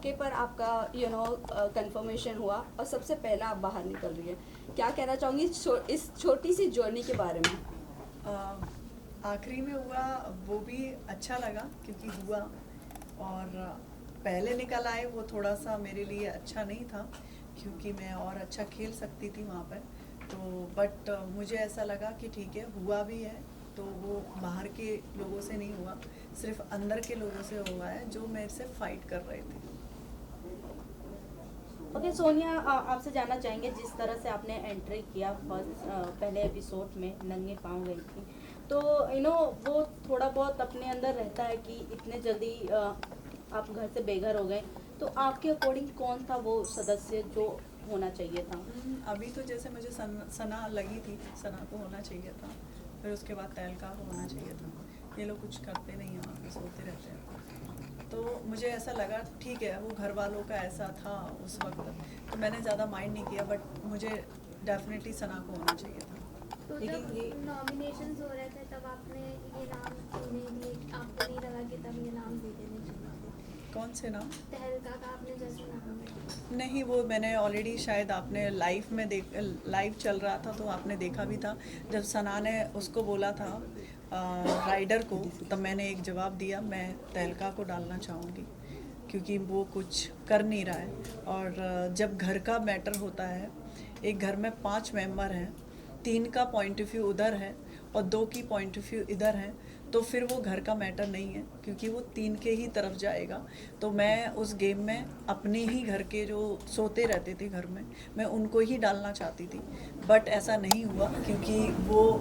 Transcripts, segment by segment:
मौके पर आपका कंफर्मेशन हुआ और सबसे पहला आप बाहर निकल रही है, क्या कहना चाहूँगी इस छोटी सी जर्नी के बारे में? आखिरी में हुआ वो भी अच्छा लगा क्योंकि हुआ, और पहले निकल आए वो थोड़ा सा मेरे लिए अच्छा नहीं था क्योंकि मैं और अच्छा खेल सकती थी वहाँ पर। तो बट मुझे ऐसा लगा कि ठीक है, हुआ भी है तो वो बाहर के लोगों से नहीं हुआ, सिर्फ अंदर के लोगों से हुआ है जो मेरे से फाइट कर रहे थे। ओके सोनिया, आपसे जानना चाहेंगे जिस तरह से आपने एंट्री किया फर्स्ट पहले एपिसोड में नंगे पाँव गई थी, तो वो थोड़ा बहुत अपने अंदर रहता है कि इतने जल्दी आप घर से बेघर हो गए, तो आपके अकॉर्डिंग कौन था वो सदस्य जो होना चाहिए था? अभी तो जैसे मुझे सना लगी थी, सना को होना चाहिए था, फिर उसके बाद तहलका को होना चाहिए था। ये लोग कुछ करते नहीं हैं, वहाँ पे सोते रहते हैं। तो मुझे ऐसा लगा ठीक है, वो घर वालों का ऐसा था उस वक्त, तो मैंने ज़्यादा माइंड नहीं किया, बट मुझे डेफिनेटली सना को होना चाहिए था। तो जब नॉमिनेशंस हो रहे थे तब आपने ये नाम क्यों नहीं दिए? आपको नहीं लगा कि तब ये नाम दे देने चाहिए थे? कौन से नाम? तहलका का आपने जस्ट नाम दिया। नहीं, वो मैंने ऑलरेडी, शायद आपने लाइव चल रहा था तो आपने देखा भी था, जब सना ने उसको बोला था राइडर को, तब मैंने एक जवाब दिया, मैं तहलका को डालना चाहूँगी क्योंकि वो कुछ कर नहीं रहा है। और जब घर का मैटर होता है, एक घर में 5 मेंबर हैं, 3 का पॉइंट ऑफ व्यू उधर है और 2 की पॉइंट ऑफ व्यू इधर है, तो फिर वो घर का मैटर नहीं है क्योंकि वो 3 के ही तरफ जाएगा। तो मैं उस गेम में अपने ही घर के जो सोते रहते थे घर में, मैं उनको ही डालना चाहती थी, बट ऐसा नहीं हुआ क्योंकि वो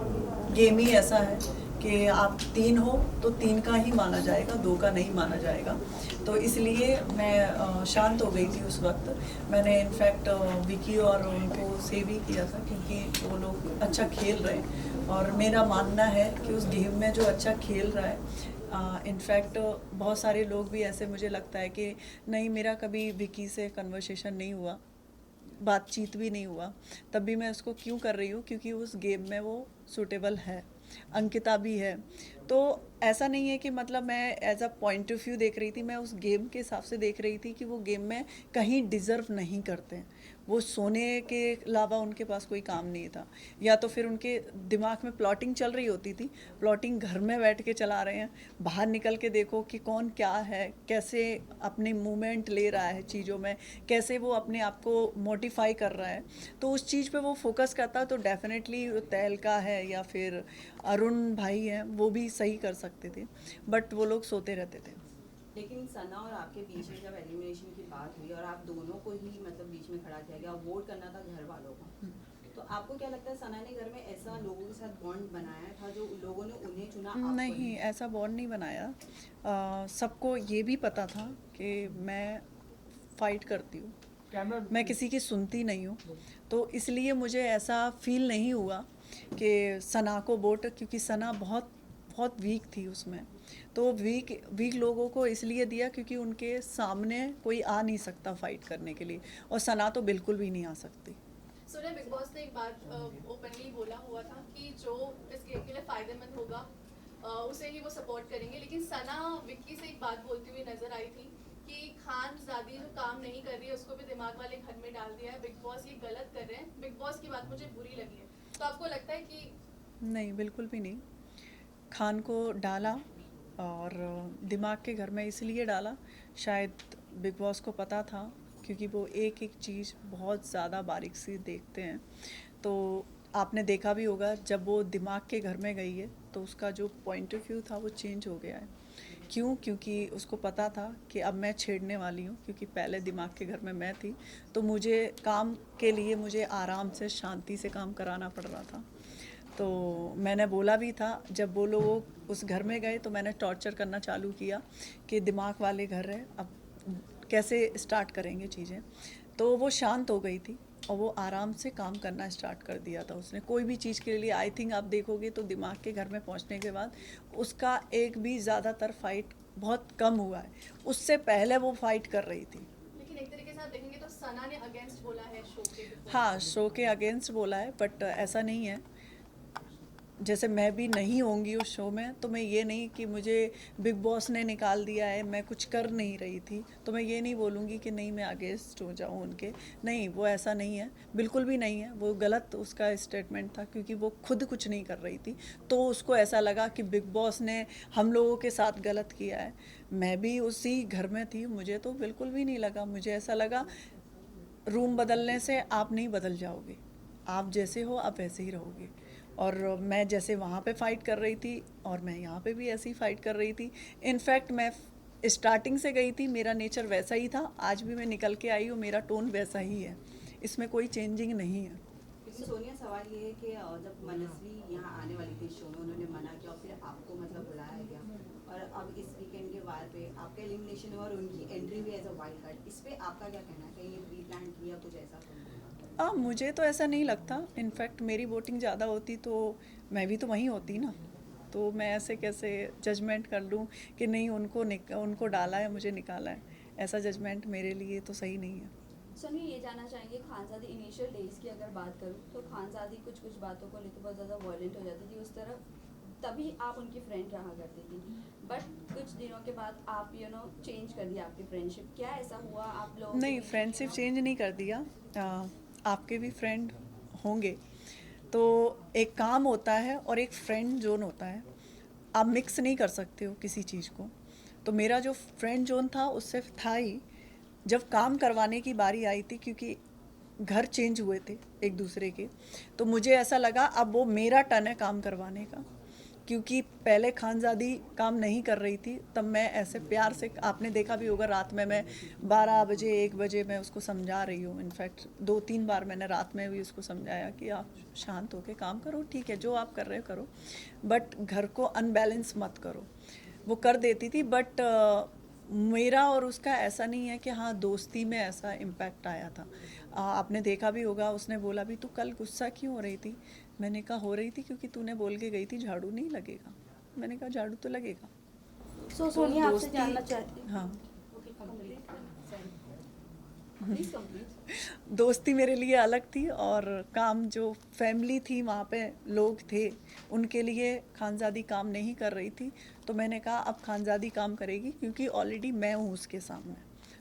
गेम ही ऐसा है कि आप 3 हो तो 3 का ही माना जाएगा, 2 का नहीं माना जाएगा। तो इसलिए मैं शांत हो गई थी उस वक्त। मैंने इनफैक्ट विकी और उनको सेव ही किया था क्योंकि वो लोग अच्छा खेल रहे हैं, और मेरा मानना है कि उस गेम में जो अच्छा खेल रहा है, इनफैक्ट बहुत सारे लोग भी ऐसे, मुझे लगता है कि नहीं, मेरा कभी विकी से कन्वर्सेशन नहीं हुआ, बातचीत भी नहीं हुआ, तब भी मैं उसको क्यों कर रही हूँ क्योंकि उस गेम में वो सूटेबल है, अंकिता भी है। तो ऐसा नहीं है कि मतलब मैं as a point of view देख रही थी, मैं उस गेम के हिसाब से देख रही थी कि वो गेम में कहीं डिज़र्व नहीं करते, वो सोने के अलावा उनके पास कोई काम नहीं था, या तो फिर उनके दिमाग में प्लॉटिंग चल रही होती थी, प्लॉटिंग घर में बैठ के चला रहे हैं, बाहर निकल के देखो कि कौन क्या है, कैसे अपने मूवमेंट ले रहा है चीज़ों में, कैसे वो अपने आप को मोटिफाई कर रहा है, तो उस चीज़ पे वो फोकस करता है। तो डेफिनेटली तहलका है या फिर अरुण भाई हैं, वो भी सही कर सकते थे, बट वो लोग सोते रहते थे। लेकिन सना और आपके बीच में जब एलिमिनेशन की बात हुई और आप दोनों को ही मतलब बीच में खड़ा किया गया, वोट करना था घर वालों का, तो आपको क्या लगता है सना ने घर में ऐसा लोगों के साथ बॉन्ड बनाया था जो लोगों ने उन्हें चुना, आपको नहीं, ऐसा बॉन्ड नहीं बनाया। सबको ये भी पता था कि मैं फाइट करती हूँ, मैं किसी की सुनती नहीं हूँ, तो इसलिए मुझे ऐसा फील नहीं हुआ कि सना को वोट, क्योंकि सना बहुत बहुत वीक थी उसमें, तो वीक लोगों को इसलिए दिया क्योंकि उनके सामने कोई आ नहीं सकता फाइट करने के लिए, और सना तो बिल्कुल भी नहीं आ सकती। सोनिया, बिग बॉस ने एक बात ओपनली बोला हुआ था कि जो इस गेम के लिए फायदेमंद होगा उसे ही वो सपोर्ट करेंगे, लेकिन सना विक्की से एक बात बोलती हुई नजर आई थी कि खानजादी जो काम नहीं कर रही है उसको भी दिमाग वाले घर में डाल दिया है, बिग बॉस ये गलत कर रहे हैं। बिग बॉस की बात मुझे बुरी लगी है, तो आपको लगता है कि? नहीं, बिल्कुल भी नहीं। खान को डाला और दिमाग के घर में इसलिए डाला, शायद बिग बॉस को पता था क्योंकि वो एक एक चीज़ बहुत ज़्यादा बारीक से देखते हैं। तो आपने देखा भी होगा जब वो दिमाग के घर में गई है तो उसका जो पॉइंट ऑफ व्यू था वो चेंज हो गया है। क्यों? क्योंकि उसको पता था कि अब मैं छेड़ने वाली हूँ, क्योंकि पहले दिमाग के घर में मैं थी, तो मुझे काम के लिए मुझे आराम से शांति से काम कराना पड़ रहा था। तो मैंने बोला भी था, जब वो लोग उस घर में गए तो मैंने टॉर्चर करना चालू किया कि दिमाग वाले घर है, अब कैसे स्टार्ट करेंगे चीज़ें। तो वो शांत हो गई थी और वो आराम से काम करना स्टार्ट कर दिया था उसने, कोई भी चीज़ के लिए। आई थिंक आप देखोगे तो दिमाग के घर में पहुंचने के बाद उसका एक भी ज़्यादातर फाइट बहुत कम हुआ है, उससे पहले वो फाइट कर रही थी। लेकिन एक तरीके से आप देखेंगे तो सना ने अगेंस्ट बोला है शो के। हाँ, शो के अगेंस्ट बोला है, बट ऐसा नहीं है। जैसे मैं भी नहीं होंगी उस शो में, तो मैं ये नहीं कि मुझे बिग बॉस ने निकाल दिया है, मैं कुछ कर नहीं रही थी, तो मैं ये नहीं बोलूँगी कि नहीं मैं अगेंस्ट हो जाऊँ उनके। नहीं, वो ऐसा नहीं है, बिल्कुल भी नहीं है। वो गलत उसका स्टेटमेंट था, क्योंकि वो खुद कुछ नहीं कर रही थी, तो उसको ऐसा लगा कि बिग बॉस ने हम लोगों के साथ गलत किया है। मैं भी उसी घर में थी, मुझे तो बिल्कुल भी नहीं लगा। मुझे ऐसा लगा रूम बदलने से आप नहीं बदल जाओगे, आप जैसे हो आप वैसे ही रहोगे। और मैं जैसे वहाँ पे फ़ाइट कर रही थी और मैं यहाँ पे भी ऐसे ही फ़ाइट कर रही थी। इनफैक्ट मैं स्टार्टिंग से गई थी, मेरा नेचर वैसा ही था, आज भी मैं निकल के आई हूँ, मेरा टोन वैसा ही है, इसमें कोई चेंजिंग नहीं है। लेकिन सोनिया, सवाल ये है कि जब मनस्वी यहाँ आने वाली थी शो में, उन्होंने मना किया और फिर आपको मतलब बुलाया गया, और अब इस वीकेंड के वार पे आपका एलिमिनेशन हुआ और उनकी एंट्री भी एज अ वाइल्ड कार्ड, इस पे आपका क्या कहना है? कहीं ये प्री प्लान किया कुछ ऐसा? मुझे तो ऐसा नहीं लगता। इनफैक्ट मेरी वोटिंग ज़्यादा होती तो मैं भी तो वहीं होती ना, तो मैं ऐसे कैसे जजमेंट कर लूँ कि नहीं उनको डाला है मुझे निकाला है। ऐसा जजमेंट मेरे लिए तो सही नहीं है। सोनी, ये जानना चाहेंगे खानज़ादी इनिशियल डेज की अगर बात करूँ तो खानज़ादी कुछ कुछ बातों को लेकर बहुत ज़्यादा वायलेंट हो जाती थी उस तरफ, तभी आप उनकी फ्रेंड रहा करती थी। बट कुछ दिनों के बाद आप चेंज कर दिया आपकी फ्रेंडशिप, क्या ऐसा हुआ आप लोग? नहीं, फ्रेंडशिप चेंज नहीं कर दिया। आपके भी फ्रेंड होंगे, तो एक काम होता है और एक फ्रेंड जोन होता है, आप मिक्स नहीं कर सकते हो किसी चीज़ को। तो मेरा जो फ्रेंड जोन था उससे था ही। जब काम करवाने की बारी आई थी, क्योंकि घर चेंज हुए थे एक दूसरे के, तो मुझे ऐसा लगा अब वो मेरा टर्न है काम करवाने का, क्योंकि पहले खानज़ादी काम नहीं कर रही थी, तब मैं ऐसे प्यार से, आपने देखा भी होगा रात में मैं 12 बजे 1 बजे मैं उसको समझा रही हूँ। इनफैक्ट 2-3 बार मैंने रात में भी उसको समझाया कि आप शांत होकर काम करो, ठीक है जो आप कर रहे हो करो, बट घर को अनबैलेंस मत करो। वो कर देती थी, बट मेरा और उसका ऐसा नहीं है कि हाँ दोस्ती में ऐसा इम्पैक्ट आया था। आपने देखा भी होगा, उसने बोला भी तू कल गुस्सा क्यों हो रही थी? मैंने कहा हो रही थी क्योंकि तूने बोल के गई थी झाड़ू नहीं लगेगा। मैंने कहा झाड़ू तो लगेगा। सो सोनिया, आपसे दोस्ती- जानना चाहती हूँ। हाँ, प्लीज कंप्लीट। दोस्ती मेरे लिए अलग थी, और काम जो फैमिली थी वहाँ पे लोग थे, उनके लिए खानज़ादी काम नहीं कर रही थी। तो मैंने कहा अब खानज़ादी काम करेगी, क्योंकि ऑलरेडी मैं हूँ उसके सामने,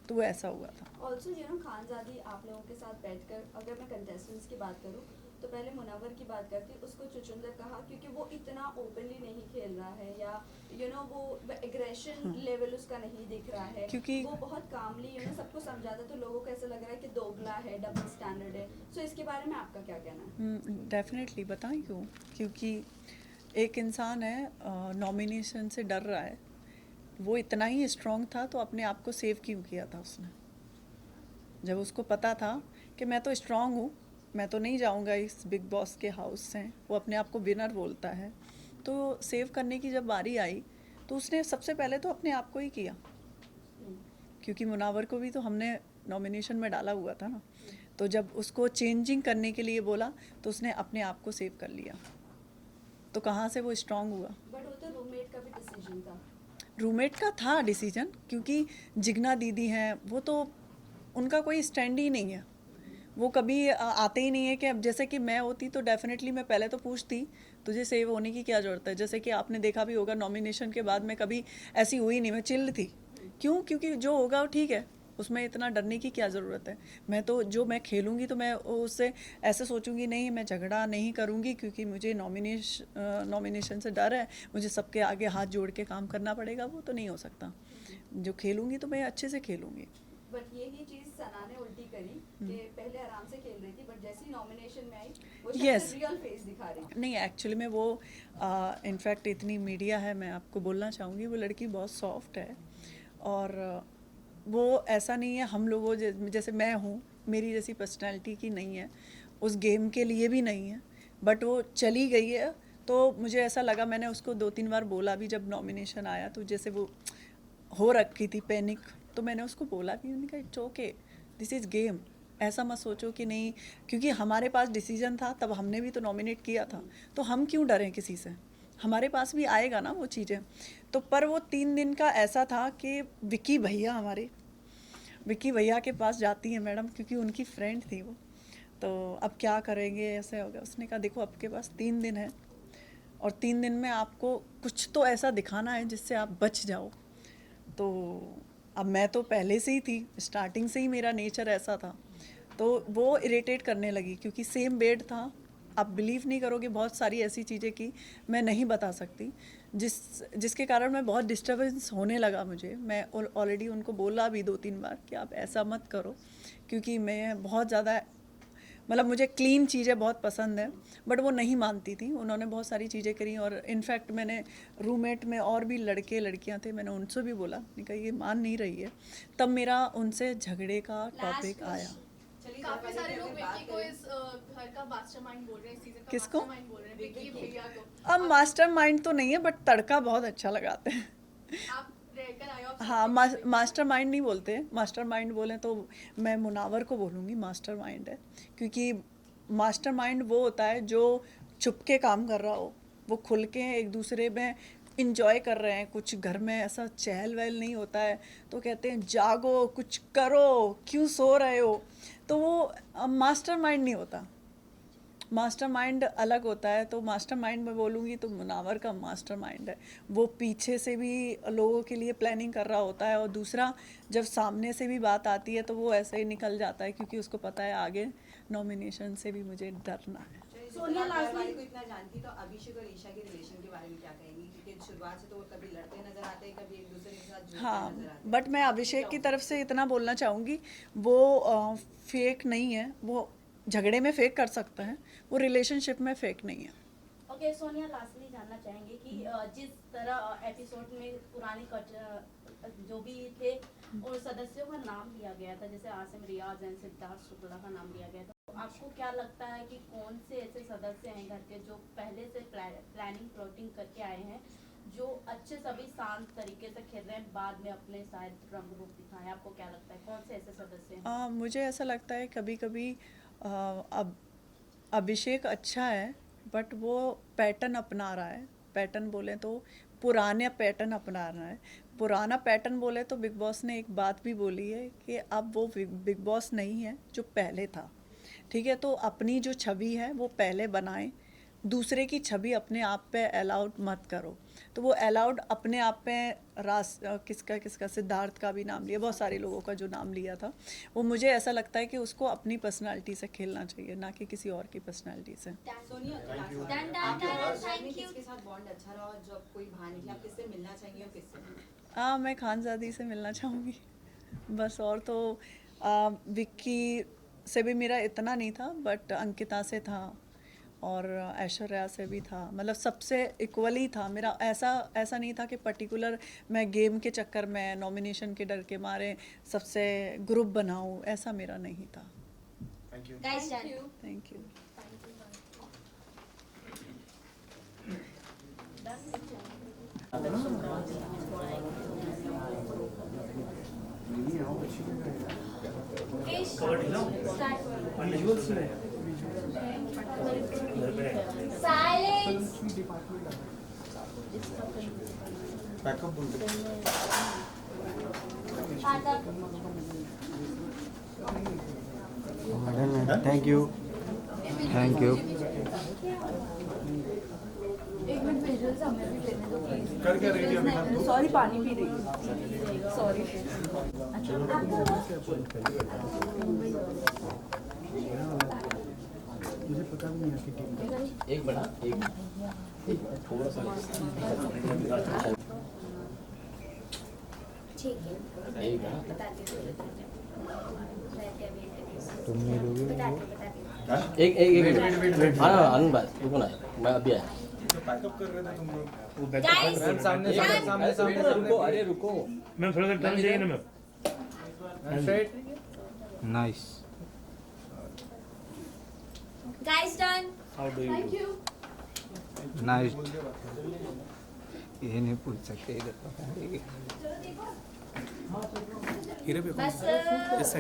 तो वो ऐसा हुआ था। ऑल्सो खानज़ादी आप लोगों के साथ बैठकर, अगर मैं कंटेस्टेंट्स की बात करूँ तो पहले मुनव्वर की बात करती, उसको चुचुंदर कहा क्योंकि वो इतना ओपनली नहीं खेल रहा है, या वो एग्रेशन लेवल उसका नहीं दिख रहा है, क्योंकि वो बहुत कामली सबको समझाता, तो लोगों को ऐसा लग रहा है कि दोगला है, डबल स्टैंडर्ड है। सो इसके बारे में आपका क्या कहना है? डेफिनेटली बताएं क्यों? क्योंकि एक इंसान है नॉमिनेशन से डर रहा है, वो इतना ही स्ट्रांग था तो अपने आप को सेव क्यों किया था उसने? जब उसको पता था कि मैं तो स्ट्रांग हूँ, मैं तो नहीं जाऊँगा इस बिग बॉस के हाउस से, वो अपने आप को विनर बोलता है, तो सेव करने की जब बारी आई तो उसने सबसे पहले तो अपने आप को ही किया, क्योंकि मुनावर को भी तो हमने नॉमिनेशन में डाला हुआ था ना। तो जब उसको चेंजिंग करने के लिए बोला तो उसने अपने आप को सेव कर लिया, तो कहाँ से वो स्ट्रांग हुआ? बट वो तो रूममेट का भी डिसीजन था। रूममेट का था डिसीजन, क्योंकि जिग्ना दीदी हैं, वो तो उनका कोई स्टैंड ही नहीं है, वो कभी आते ही नहीं है। कि अब जैसे कि मैं होती तो डेफिनेटली मैं पहले तो पूछती तुझे सेव होने की क्या ज़रूरत है। जैसे कि आपने देखा भी होगा नॉमिनेशन के बाद मैं कभी ऐसी हुई नहीं, मैं चिल्ड थी। क्यों? क्योंकि जो होगा वो ठीक है, उसमें इतना डरने की क्या ज़रूरत है। मैं खेलूँगी तो मैं उससे ऐसे सोचूंगी नहीं, मैं झगड़ा नहीं करूँगी, क्योंकि मुझे नॉमिनेशन से डर है, मुझे सबके आगे हाथ जोड़ के काम करना पड़ेगा, वो तो नहीं हो सकता। जो खेलूँगी तो मैं अच्छे से खेलूँगी। बट यही चीज सना ने उल्टी करी कि पहले आराम से खेल रही थी, बट जैसे ही नॉमिनेशन में आई वो Yes. रियल फेस दिखा रही। नहीं, एक्चुअली में वो इनफैक्ट इतनी मीडिया है, मैं आपको बोलना चाहूँगी वो लड़की बहुत सॉफ्ट है, और वो ऐसा नहीं है हम लोगों जैसे मैं हूँ, मेरी जैसी पर्सनैलिटी की नहीं है, उस गेम के लिए भी नहीं है, बट वो चली गई है। तो मुझे ऐसा लगा, मैंने उसको 2-3 बार बोला भी जब नॉमिनेशन आया, तो जैसे वो हो रखी थी पैनिक, तो मैंने उसको बोला भी, मैंने कहा it's okay, this is game, ऐसा मत सोचो कि नहीं, क्योंकि हमारे पास डिसीजन था, तब हमने भी तो नॉमिनेट किया था, तो हम क्यों डरें किसी से, हमारे पास भी आएगा ना वो चीज़ें। तो पर वो 3 दिन का ऐसा था कि विक्की भैया के पास जाती है मैडम, क्योंकि उनकी फ्रेंड थी वो, तो अब क्या करेंगे, ऐसे हो गया। उसने कहा देखो आपके पास 3 दिन है, और 3 दिन में आपको कुछ तो ऐसा दिखाना है जिससे आप बच जाओ। तो अब मैं तो पहले से ही थी, स्टार्टिंग से ही मेरा नेचर ऐसा था, तो वो इरिटेट करने लगी क्योंकि सेम बेड था। आप बिलीव नहीं करोगे, बहुत सारी ऐसी चीज़ें की मैं नहीं बता सकती, जिसके कारण मैं बहुत डिस्टर्बेंस होने लगा मुझे। मैं ऑलरेडी उनको बोला भी 2-3 बार कि आप ऐसा मत करो, क्योंकि मैं बहुत ज़्यादा मतलब मुझे क्लीन चीज़ें बहुत पसंद है, बट वो नहीं मानती थी। उन्होंने बहुत सारी चीज़ें करी और इनफैक्ट मैंने रूममेट में और भी लड़के लड़कियां थे, मैंने उनसे भी बोला, मैंने कहा ये मान नहीं रही है। तब मेरा उनसे झगड़े का टॉपिक आया। चलिए काफी जरा सारे पहले लोग अगर विक्की बात को करें- इस घर का मास्टरमाइंड बोल रहे हैं, इस सीजन का किसको? मास्टरमाइंड बोल रहे हैं, विक्की भैया को। अब मास्टरमाइंड तो नहीं है, बट तड़का बहुत अच्छा लगाते हैं। आप रहकर आए हो, आप हाँ, समझते हैं। मास्टरमाइंड नहीं बोलते, मास्टरमाइंड बोलें तो मैं मुनावर को बोलूँगी मास्टरमाइंड है, क्योंकि मास्टरमाइंड वो होता है जो चुपके काम कर रहा हो, वो खुल के एक दूसरे में इंजॉय कर रहे हैं, कुछ घर में ऐसा चहल वहल नहीं होता है, तो कहते हैं जागो, कुछ करो, क्यों सो रहे हो। तो वो मास्टरमाइंड नहीं होता, मास्टरमाइंड अलग होता है। तो मास्टरमाइंड मैं बोलूँगी तो मुनावर का मास्टरमाइंड है, वो पीछे से भी लोगों के लिए प्लानिंग कर रहा होता है, और दूसरा जब सामने से भी बात आती है तो वो ऐसे ही निकल जाता है, क्योंकि उसको पता है आगे नॉमिनेशन से भी मुझे डरना है। चलिए, सोनिया आप लास्ट में- घरवाली को इतना जानती तो अभिषेक और ईशा के रिलेशन के बारे में क्या कहेंगी? क्योंकि शुरुआत से तो वो कभी लड़ते नजर आते हैं, कभी एक दूसरे के साथ जुड़ते हाँ, नजर आते हैं। बट मैं अभिषेक की तरफ से इतना बोलना चाहूँगी, वो फेक नहीं है, वो झगड़े में फेक कर सकता है, वो रिलेशनशिप में फेक नहीं है। ओके सोनिया, लास्टली जानना चाहेंगे कि जिस तरह एपिसोड में पुराने जो भी थे और सदस्यों का नाम लिया गया था, जैसे आसिम रियाज एंड सिद्धार्थ शुक्ला का नाम लिया गया था, तो आपको क्या लगता है कि कौन से ऐसे सदस्य हैं घर के जो पहले से प्लानिंग प्लॉटिंग करके आए हैं, जो अच्छे सभी शांत तरीके से खेल रहे हैं, बाद में अपने शायद रंग रूप दिखाएं? आपको क्या लगता है कौन से ऐसे सदस्य हैं? मुझे ऐसा लगता है कभी कभी अब अभिषेक अच्छा है, बट वो पैटर्न अपना रहा है। पैटर्न बोले तो पुराने पैटर्न अपना रहा है। पुराना पैटर्न बोले तो बिग बॉस ने एक बात भी बोली है कि अब वो बिग बॉस नहीं है जो पहले था, ठीक है। तो अपनी जो छवि है वो पहले बनाएं, दूसरे की छवि अपने आप पे अलाउड मत करो। तो वो अलाउड अपने आप पे किसका सिद्धार्थ का भी नाम लिया, बहुत सारे लोगों का जो नाम लिया था, वो मुझे ऐसा लगता है कि उसको अपनी पर्सनालिटी से खेलना चाहिए, ना कि किसी और की पर्सनालिटी से। सोनिया, डन, डन, आपके डन, घर में thank you. किसके साथ बॉन्ड अच्छा रहा और जब कोई बाहर निकले आप किससे मिलना चाहेंगे और किससे? मैं खानजादी से मिलना चाहूँगी बस। और तो विक्की से भी मेरा इतना नहीं था, बट अंकिता से था और ऐश्वर्या से भी था, मतलब सबसे इक्वली था मेरा। ऐसा नहीं था कि पर्टिकुलर मैं गेम के चक्कर में, नॉमिनेशन के डर के मारे सबसे ग्रुप बनाऊं, ऐसा मेरा नहीं था। Guys, done. Thank you. Okay, start. Silence. Thank you. Thank you. Sorry, पानी पी रही हूँ, सॉरी। मुझे पता भी नहीं है कि टीम एक बड़ा एक थोड़ा सा ठीक है, एक बड़ा बताती हूँ। तुम नहीं लोगे बताती हूँ। एक हाँ आनंद बात रुको ना, मैं अभी आया। पैकअप कर रहे थे तुम लोग। Guys, सामने रुको, अरे रुको मैम, थोड़ा सा टर्न चाहिए ना ma'am. Nice. guys, done. How do you nice. ये नहीं पूछ सकते इधर। बस